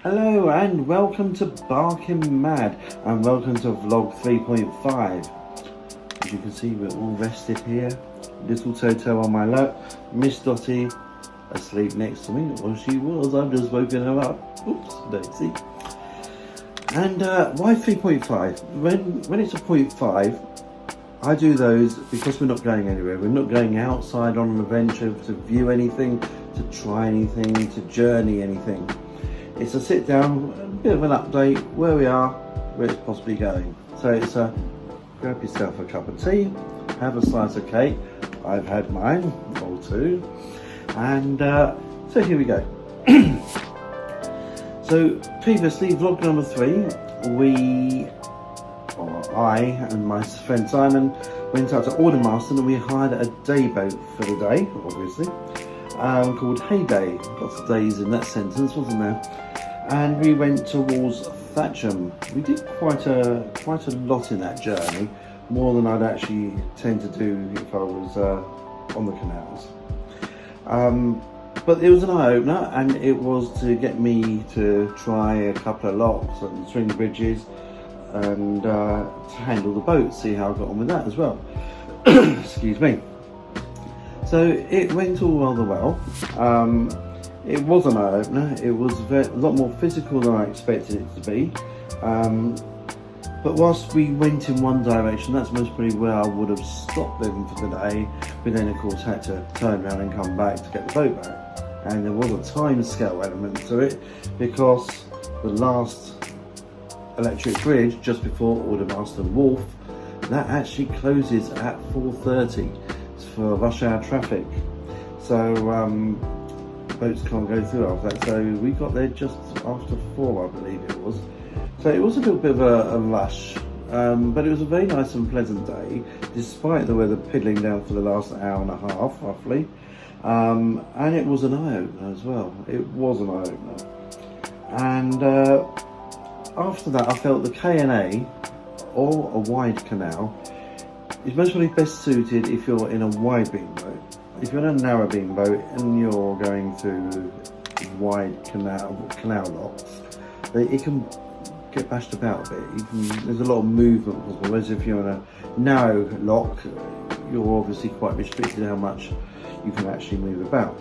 Hello and welcome to Barking Mad and welcome to vlog 3.5. As you can see, we're all rested here. Little Toto on my lap, Miss Dottie asleep next to me, or she was, I've just woken her up. Oops, daisy. And why 3.5? When it's a 0.5, I do those because we're not going anywhere. We're not going outside on an adventure to view anything, to try anything, to journey anything. It's a sit down, a bit of an update, where we are, where it's possibly going. So it's a grab yourself a cup of tea, have a slice of cake. I've had mine, or two. And so here we go. So previously, vlog number 3, I and my friend Simon went out to Aldermaston and we hired a day boat for the day, obviously, called Heyday. Lots of days in that sentence, wasn't there? And we went towards Thatcham. We did quite a lot in that journey, more than I'd actually tend to do if I was on the canals. But it was an eye-opener, and it was to get me to try a couple of locks and swing bridges, and to handle the boat, see how I got on with that as well. Excuse me. So it went all rather well. It was an eye-opener. It was a lot more physical than I expected it to be. But whilst we went in one direction, that's most probably where I would have stopped them for the day. We then of course had to turn around and come back to get the boat back. And there was a time scale element to it, because the last electric bridge just before Aldermaston Wharf, that actually closes at 4:30 for rush hour traffic. So boats can't go through after that. So we got there just after 4, I believe it was. So it was a little bit of a rush, but it was a very nice and pleasant day, despite the weather piddling down for the last hour and a half, roughly. And it was an eye-opener as well. It was an eye-opener. And after that, I felt the K&A, or a wide canal, is most probably best suited if you're in a wide beam boat. If you're in a narrow beam boat and you're going through wide canal locks, it can get bashed about a bit. There's a lot of movement possible, whereas if you're in a narrow lock, you're obviously quite restricted how much you can actually move about.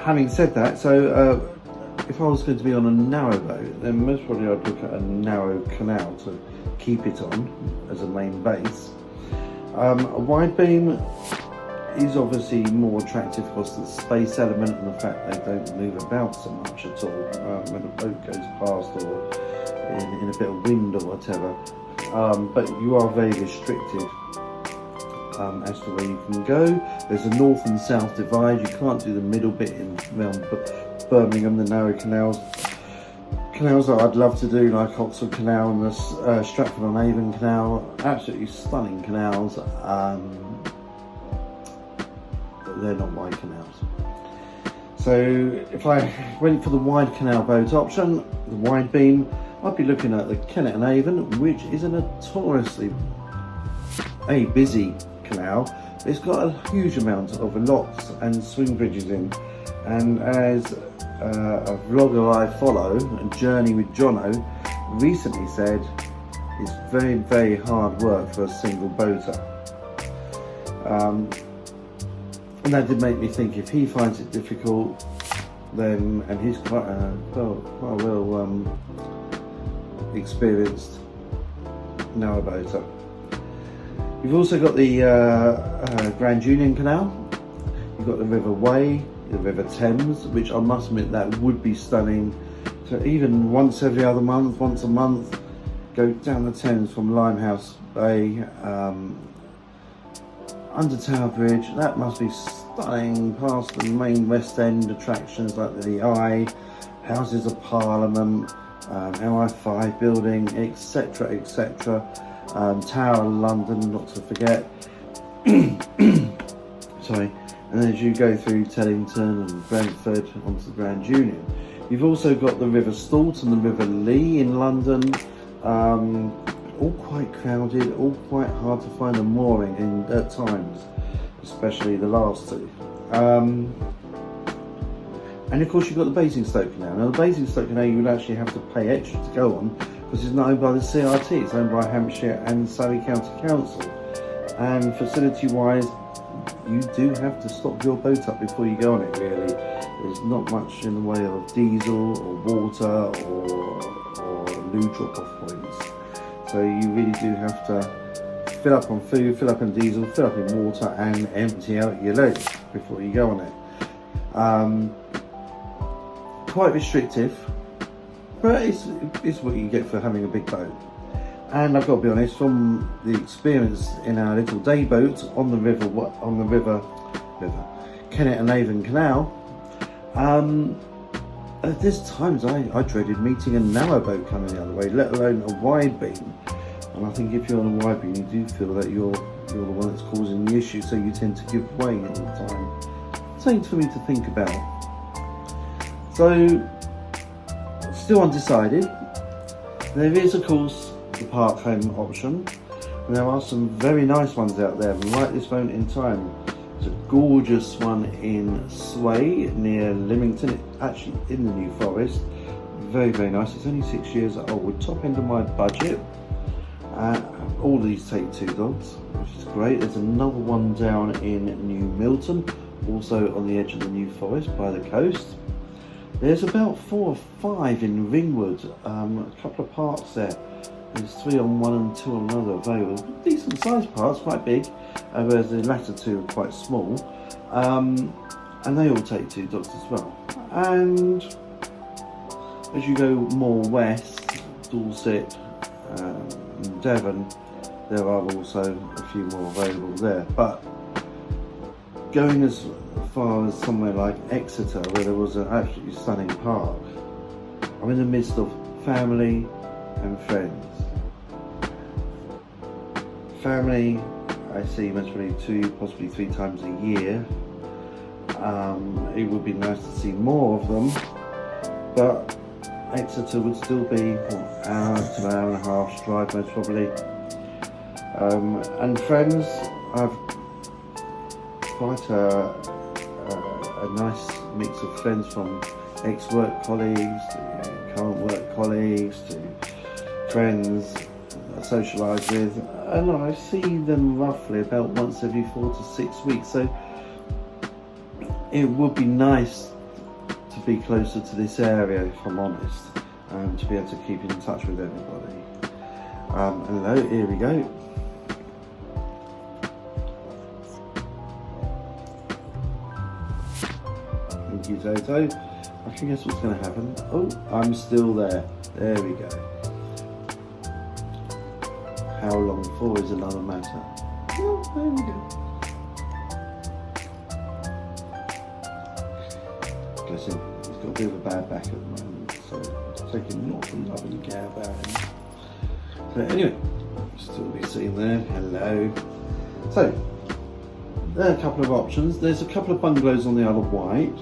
Having said that, so if I was going to be on a narrow boat, then most probably I'd look at a narrow canal to keep it on as a main base. A wide beam is obviously more attractive because of the space element and the fact they don't move about so much at all when a boat goes past or in a bit of wind or whatever. But you are very restricted as to where you can go. There's a north and south divide. You can't do the middle bit around Birmingham, the narrow canals. Canals that I'd love to do, like Oxford Canal and the Stratford-on-Avon Canal, absolutely stunning canals, but they're not wide canals. So if I went for the wide canal boat option, the wide beam, I'd be looking at the Kennet-and-Avon, which is a notoriously busy canal. It's got a huge amount of locks and swing bridges in, and as a vlogger I follow, a Journey with Jono, recently said it's very, very hard work for a single boater. And that did make me think, if he finds it difficult, then, and he's quite well experienced narrowboater. You've also got the Grand Union Canal, you've got the River Wey, the River Thames, which I must admit that would be stunning. So even once every other month, once a month, go down the Thames from Limehouse Bay, under Tower Bridge, that must be stunning, past the main West End attractions like the Eye, Houses of Parliament, MI5 building, etc, etc. Tower of London, not to forget. Sorry. And as you go through Teddington and Brentford onto the Grand Union, you've also got the River Stort and the River Lee in London, all quite crowded, all quite hard to find a mooring at times, especially the last two. And of course you've got the Basingstoke Canal. Now the Basingstoke Canal you would actually have to pay extra to go on because it's not owned by the CRT, it's owned by Hampshire and Surrey County Council. And facility wise, you do have to stop your boat up before you go on it really. There's not much in the way of diesel or water or loo drop-off points. So you really do have to fill up on food, fill up on diesel, fill up in water and empty out your load before you go on it. Quite restrictive, but it's what you get for having a big boat. And I've got to be honest, from the experience in our little day boat on the river Kennet and Avon Canal, there's times I dreaded meeting a narrowboat coming the other way, let alone a wide beam. And I think if you're on a wide beam, you do feel that you're the one that's causing the issue, so you tend to give way all the time. Something for me to think about. So, still undecided. There is, of course, the park home option. And there are some very nice ones out there right this moment in time. There's a gorgeous one in Sway near Lymington, it's actually in the New Forest. Very, very nice. It's only 6 years old, top end of my budget. All of these take 2 dogs, which is great. There's another one down in New Milton, also on the edge of the New Forest by the coast. There's about 4 or 5 in Ringwood, a couple of parks there. There's 3 on one and 2 on another available. Decent sized parks, quite big, whereas the latter 2 are quite small. And they all take 2 dogs as well. And as you go more west, Dorset, Devon, there are also a few more available there. But going as far as somewhere like Exeter, where there was an absolutely stunning park, I'm in the midst of family and friends. Family, I see most probably 2, possibly 3 times a year. It would be nice to see more of them, but Exeter would still be an hour to an hour and a half drive most probably. And friends, I've quite a nice mix of friends, from ex-work colleagues to current work colleagues to friends I socialise with, and I see them roughly about once every 4 to 6 weeks. So it would be nice to be closer to this area, if I'm honest, to be able to keep in touch with everybody. Hello, here we go. Thank you, Toto. I can guess what's going to happen. Oh, I'm still there. There we go. How long for is another matter. Oh, there we go. Bless him. He's got a bit of a bad back at the moment, so it's taking not to love and care about him. So anyway, still be seen there. Hello. So there are a couple of options. There's a couple of bungalows on the Isle of Wight.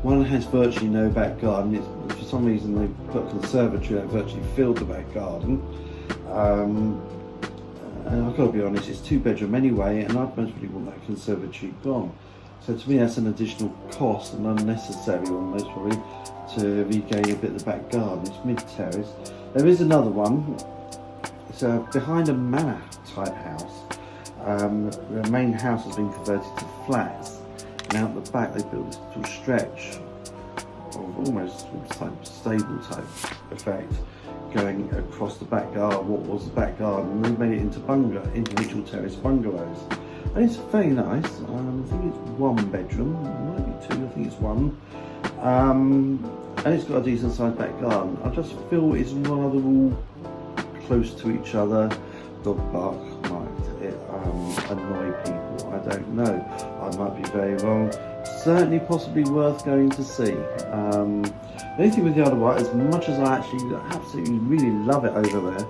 One has virtually no back garden. For some reason they put a conservatory that virtually filled the back garden. And I've got to be honest, it's 2-bedroom anyway, and I'd most really want that conservatory gone. So to me that's an additional cost, an unnecessary one most probably, to regain a bit of the back garden. It's mid-terrace. There is another one. It's behind a manor type house. The main house has been converted to flats, and out the back they built this little stretch of almost type stable type effect going across the back garden, what was the back garden, and they made it into individual terrace bungalows. And it's very nice. I think it's 1 bedroom, it might be 2, I think it's 1. And it's got a decent sized back garden. I just feel it's rather all close to each other. Dog bark might annoy people, I don't know. I might be very wrong. Certainly possibly worth going to see. The only thing with the Isle of Wight, as much as I actually absolutely really love it over there,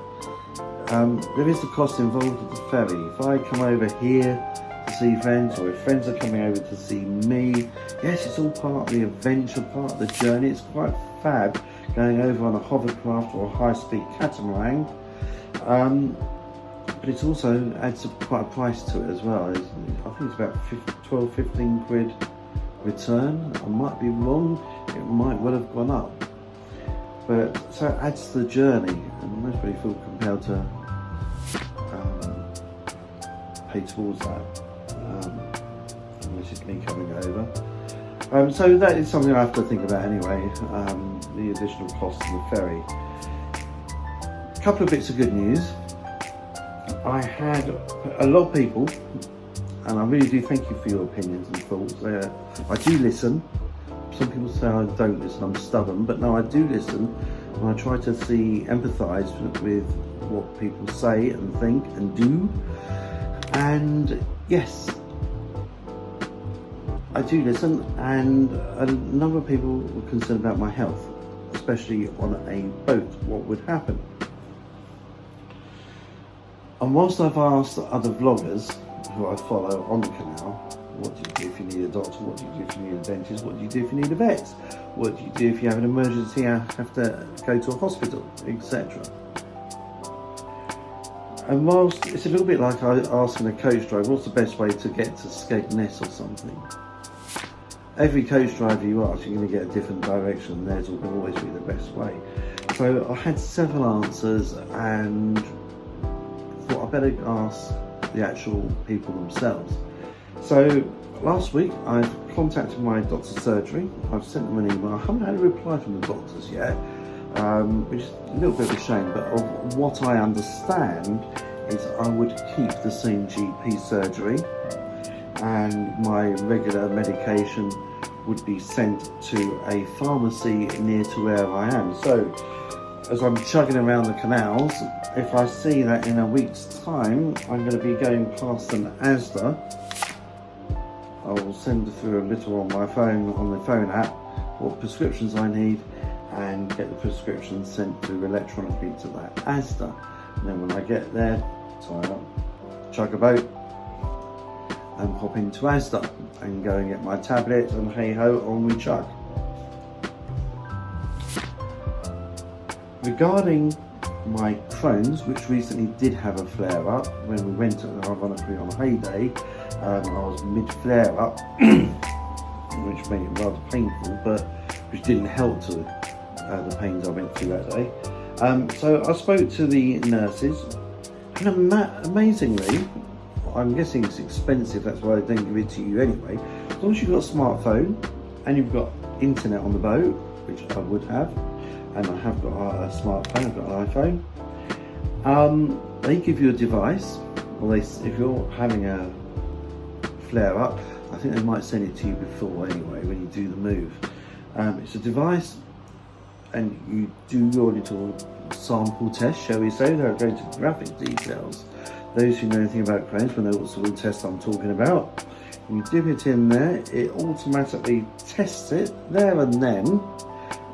there is the cost involved with the ferry. If I come over here to see friends, or if friends are coming over to see me, yes, it's all part of the adventure, part of the journey. It's quite fab going over on a hovercraft or a high-speed catamaran. But it also adds quite a price to it as well. I think it's about 12-15 quid return. I might be wrong, it might well have gone up. But so it adds to the journey, and most people feel compelled to pay towards that, which is me coming over. So that is something I have to think about anyway, the additional cost of the ferry. A couple of bits of good news. I had a lot of people, and I really do thank you for your opinions and thoughts. I do listen. Some people say I don't listen, I'm stubborn, but no, I do listen, and I try to empathise with what people say and think and do. And yes, I do listen, and a number of people were concerned about my health, especially on a boat, what would happen. And whilst I've asked other vloggers who I follow on the canal, what do you do if you need a doctor? What do you do if you need a dentist? What do you do if you need a vet? What do you do if you have an emergency and have to go to a hospital, etc. And whilst it's a little bit like asking a coach driver, what's the best way to get to Skegness or something? Every coach driver you ask, you're going to get a different direction, and theirs will always be the best way. So I had several answers, and thought I better ask the actual people themselves. So last week I've contacted my doctor's surgery. I've sent them an email. I haven't had a reply from the doctors yet, which is a little bit of a shame, but of what I understand is I would keep the same GP surgery, and my regular medication would be sent to a pharmacy near to where I am. So as I'm chugging around the canals, if I see that in a week's time I'm going to be going past an Asda, I will send through a little on my phone, on the phone app, what prescriptions I need, and get the prescriptions sent through electronically to that Asda. And then when I get there, tie up, chug a boat, and pop into Asda and go and get my tablets, and hey ho, on we chug. Regarding my Crohn's, which recently did have a flare up when we went ironically on a heyday, I was mid-flare up, which made it rather painful, but which didn't help to the pains I went through that day. So I spoke to the nurses, and amazingly, I'm guessing it's expensive, that's why they don't give it to you anyway. As long as you've got a smartphone and you've got internet on the boat, which I would have, and I have got a smartphone, I've got an iPhone, they give you a device, or if you're having a flare up, I think they might send it to you before anyway when you do the move. It's a device, and you do your little sample test, shall we say. They'll go into graphic details. Those who know anything about Crohn's will know what sort of test I'm talking about. You dip it in there, it automatically tests it there and then,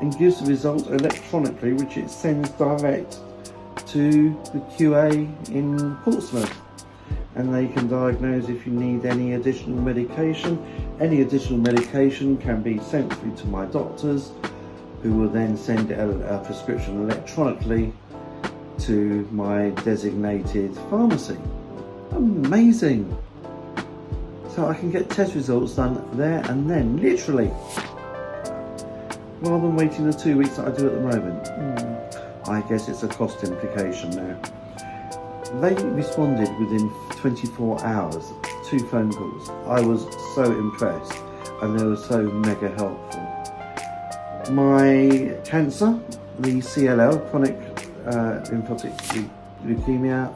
and gives the result electronically, which it sends direct to the QA in Portsmouth. And they can diagnose if you need any additional medication. Any additional medication can be sent through to my doctors, who will then send a prescription electronically to my designated pharmacy. Amazing! So I can get test results done there and then, literally, rather than waiting the 2 weeks that I do at the moment. I guess it's a cost implication now. They responded within 24 hours, 2 phone calls. I was so impressed, and they were so mega helpful. My cancer, the CLL, chronic lymphocytic leukemia,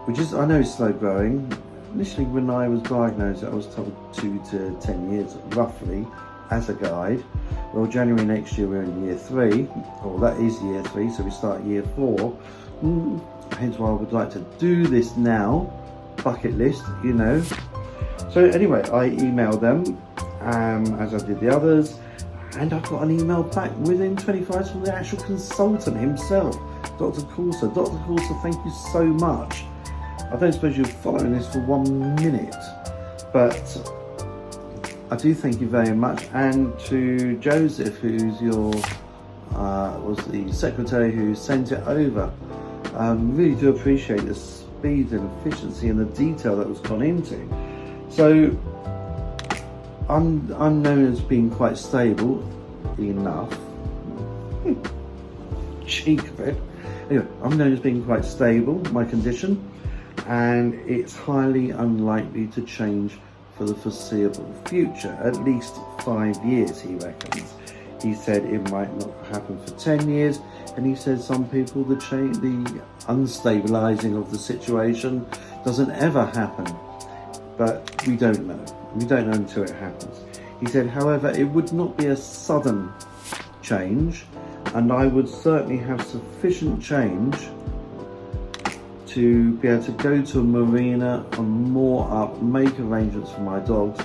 which is, I know, is slow growing. Initially, when I was diagnosed, I was told 2 to 10 years roughly as a guide. Well, January next year we're in year 3, or that is year 3, so we start year 4. Hence why I would like to do this now, bucket list, you know. So anyway, I emailed them, as I did the others, and I got an email back within 24 hours from the actual consultant himself, Dr. Coulter. Dr. Coulter, thank you so much. I don't suppose you're following this for 1 minute, but I do thank you very much. And to Joseph, who's your was the secretary who sent it over. Really do appreciate the speed and efficiency and the detail that was gone into. So I'm known as being quite stable enough. Cheek of it. Anyway, I'm known as being quite stable, my condition, and it's highly unlikely to change for the foreseeable future, at least 5 years, he reckons. He said it might not happen for 10 years, and he said some people, the unstabilising of the situation doesn't ever happen, but we don't know. We don't know until it happens. He said, however, it would not be a sudden change, and I would certainly have sufficient change to be able to go to a marina and moor up, make arrangements for my dogs,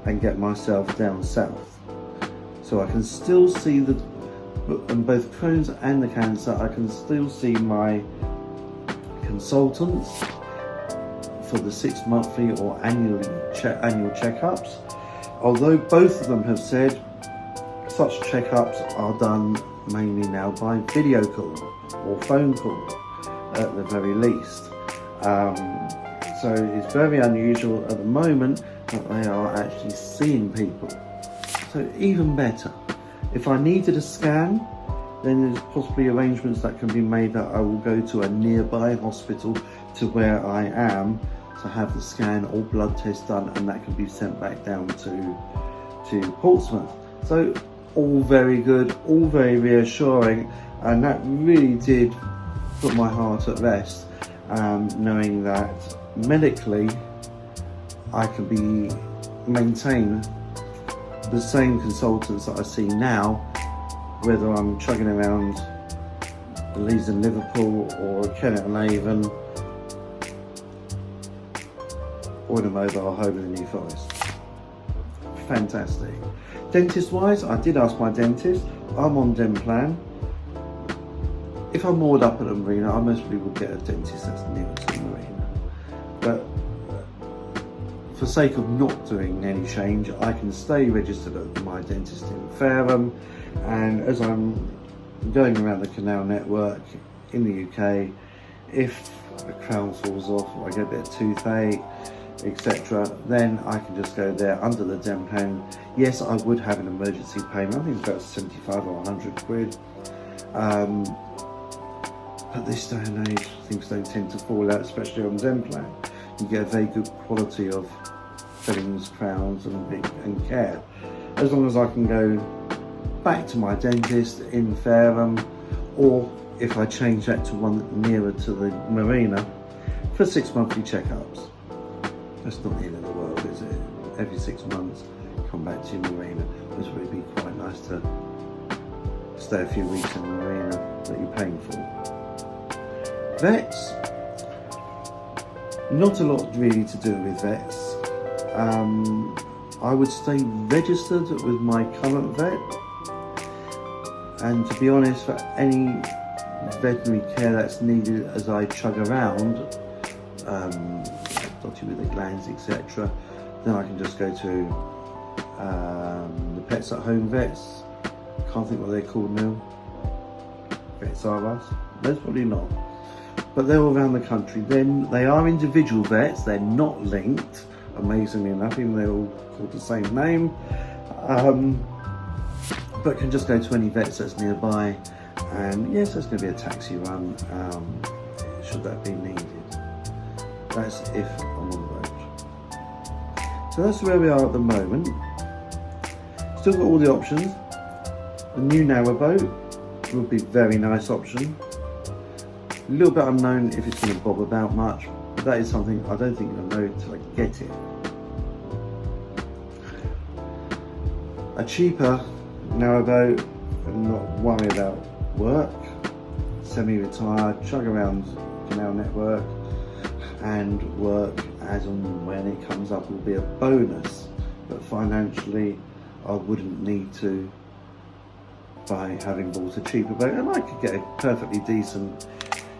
and get myself down south. So I can still see both Crohn's and the cancer, I can still see my consultants for the 6 monthly or annual checkups. Although both of them have said such checkups are done mainly now by video call or phone call at the very least. So it's very unusual at the moment that they are actually seeing people. So even better. If I needed a scan, then there's possibly arrangements that can be made that I will go to a nearby hospital to where I am to have the scan or blood test done, and that can be sent back down to Portsmouth. So all very good, all very reassuring, and that really did put my heart at rest, knowing that medically I can maintain the same consultants that I see now, whether I'm chugging around the Leeds in Liverpool or Kennet and Avon or in a mobile home in the New Forest. Fantastic. Dentist wise, I did ask my dentist, I'm on DEM plan. If I'm moored up at a marina, I most probably would get a dentist that's near to the marina. But for sake of not doing any change, I can stay registered at my dentist in Fareham, and as I'm going around the canal network in the UK, if a crown falls off or I get a bit of toothache, etc., then I can just go there under the DEM plan. Yes, I would have an emergency payment, I think it's about 75 or 100 quid. But this day and age, things don't tend to fall out, especially on DEM plan. You get a very good quality of fillings, crowns and care. As long as I can go back to my dentist in Fareham, or if I change that to one nearer to the marina for 6 monthly checkups. That's not the end of the world, is it? Every 6 months, come back to your marina. Which would be quite nice to stay a few weeks in the marina that you're paying for. Vets, not a lot really to do with vets. I would stay registered with my current vet, and to be honest, for any veterinary care that's needed as I chug around, dotty with the glands, etc., then I can just go to the Pets at Home vets. Can't think what they're called now. Vets R Us? That's probably not. But they're all around the country. Then they are individual vets, they're not linked, amazingly enough, even though they're all called the same name. But can just go to any vets that's nearby, and yes, there's going to be a taxi run should that be needed. That's if I'm on the road. So that's where we are at the moment. Still got all the options. The new Narrowboat would be a very nice option. A little bit unknown if it's going to bob about much, but that is something I don't think you'll know until I get it. A cheaper Narrowboat and not worry about work, semi-retired, chug around canal network and work as and when it comes up will be a bonus, but financially I wouldn't need to by having bought a cheaper boat, and I could get a perfectly decent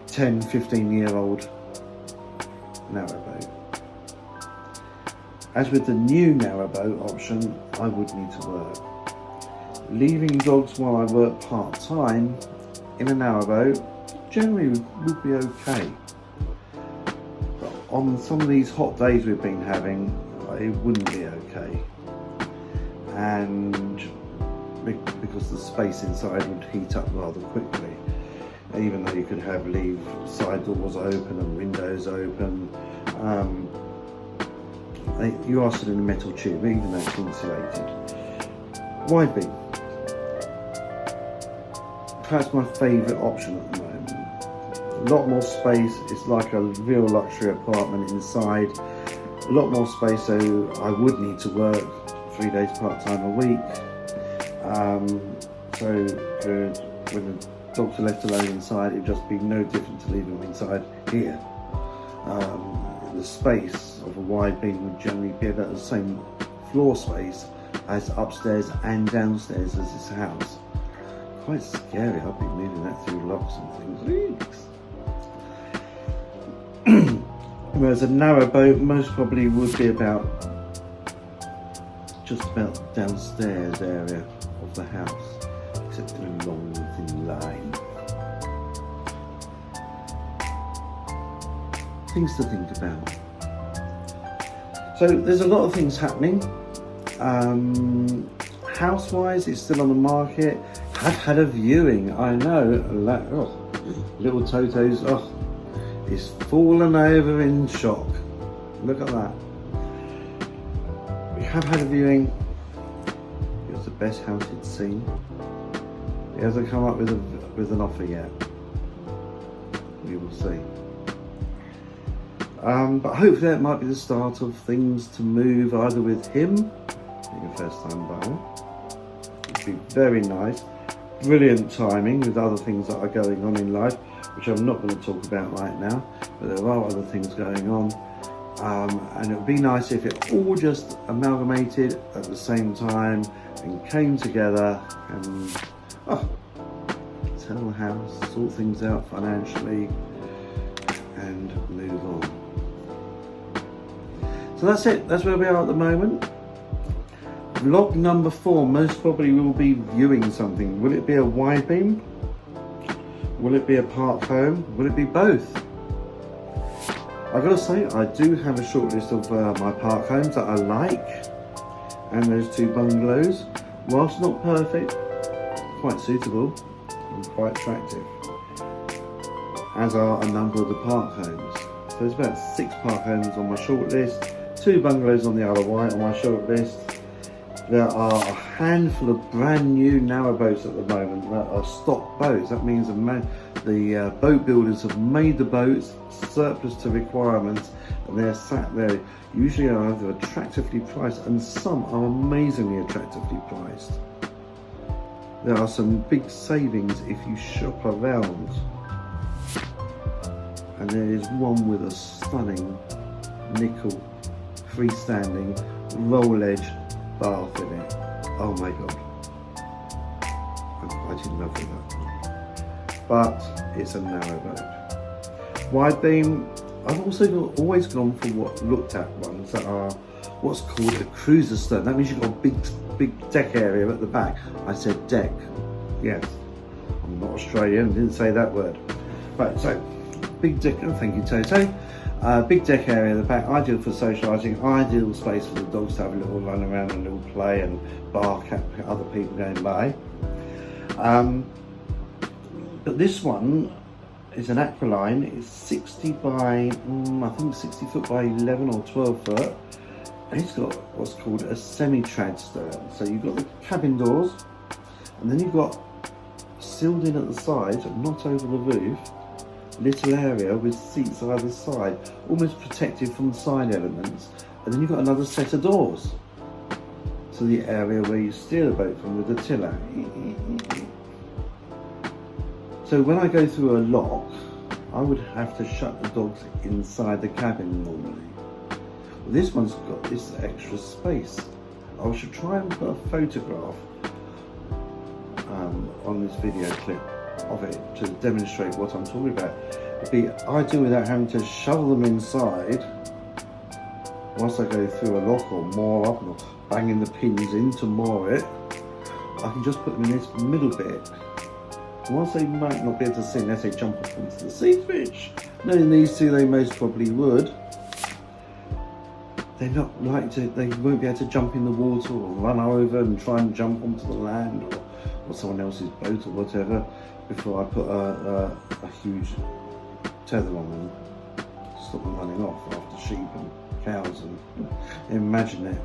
10-15 year old Narrowboat. As with the new Narrowboat option, I would need to work. Leaving dogs while I work part-time in a Narrowboat generally would be okay. But on some of these hot days we've been having, it wouldn't be okay. and because the space inside would heat up rather quickly, even though you could leave side doors open and windows open. You are still in a metal tube, even though it's insulated. Wide beam, perhaps my favourite option at the moment. A lot more space. It's like a real luxury apartment inside. A lot more space, so I would need to work 3 days part-time a week. So good. When the dogs are left alone inside, it'd just be no different to leaving them inside here. The space of a wide beam would generally be about the same floor space as upstairs and downstairs as this house. Quite scary. I've been moving that through locks and things. Whereas a narrow boat most probably would be just about the downstairs area of the house, except in a long thin line. Things to think about. So there's a lot of things happening. House-wise, it's still on the market. I've had a viewing, I know. Little Toto's, he's fallen over in shock. Look at that. We have had a viewing. It was the best house he'd seen. He hasn't come up with an offer yet. We will see. But hopefully that might be the start of things to move, either with him, being a first-time buyer. It'd be very nice. Brilliant timing with other things that are going on in life, which I'm not going to talk about right now, but there are other things going on. And it would be nice if it all just amalgamated at the same time and came together and sell the house, sort things out financially and move on. So that's it, that's where we are at the moment. Vlog number 4, most probably we'll be viewing something. Will it be a wide beam? Will it be a park home? Will it be both? I've got to say, I do have a short list of my park homes that I like, and those 2 bungalows, whilst not perfect, quite suitable and quite attractive, as are a number of the park homes. So there's about 6 park homes on my short list, 2 bungalows on the Isle of Wight on my short list. There are a handful of brand new narrowboats at the moment that are stock boats. That means the boat builders have made the boats surplus to requirements, and they're sat there. Usually are either attractively priced, and some are amazingly attractively priced. There are some big savings if you shop around. And there is one with a stunning nickel freestanding roll edge bath in it. Oh my god, I'm quite in love with that one. But it's a narrow boat. Wide beam, I've also always gone for what looked at ones that are what's called a cruiser stern. That means you've got a big deck area at the back. I said deck, yes, I'm not Australian, didn't say that word. Right, so big deck, thank you Toto. Big deck area at the back, ideal for socialising, ideal space for the dogs to have a little run around and a little play and bark at other people going by. But this one is an aqualine. It's 60 by, I think 60 foot by 11 or 12 foot. And it's got what's called a semi-trad stern. So you've got the cabin doors, and then you've got sealed in at the side, not over the roof, little area with seats either side, almost protected from the side elements, and then you've got another set of doors to the area where you steer the boat from with the tiller. So when I go through a lock, I would have to shut the dogs inside the cabin normally. Well, this one's got this extra space. I should try and put a photograph on this video clip of it to demonstrate what I'm talking about. It'd be ideal without having to shovel them inside whilst I go through a lock or moor up, or banging the pins in to moor it. I can just put them in this middle bit. Whilst they might not be able to see unless they jump up into the sea switch, knowing these two they most probably would, they're not like to, they won't be able to jump in the water or run over and try and jump onto the land or someone else's boat or whatever before I put a huge tether on them, stop them running off after sheep and cows, and imagine it.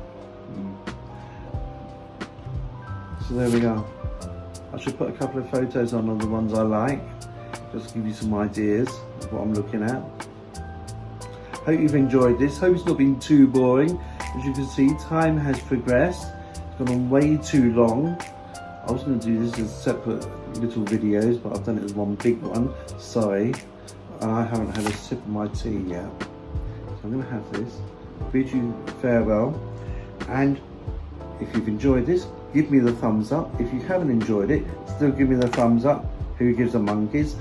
So there we are. I should put a couple of photos on of the ones I like, just to give you some ideas of what I'm looking at. Hope you've enjoyed this. Hope it's not been too boring. As you can see, time has progressed. It's gone on way too long. I was going to do this as separate little videos, but I've done it as one big one. Sorry. I haven't had a sip of my tea yet. So I'm going to have this. Bid you farewell. And if you've enjoyed this, give me the thumbs up. If you haven't enjoyed it, still give me the thumbs up. Who gives the monkeys?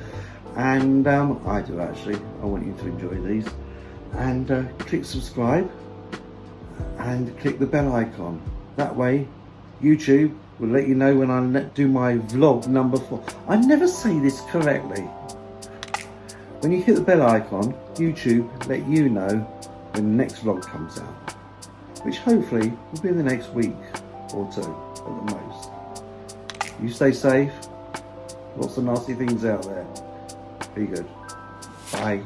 And I do actually. I want you to enjoy these. And click subscribe and click the bell icon. That way YouTube will let you know when I do my vlog number 4. I never say this correctly. When you hit the bell icon, YouTube let you know when the next vlog comes out, which hopefully will be in the next week or 2 at the most. You stay safe. Lots of nasty things out there. Be good. Bye.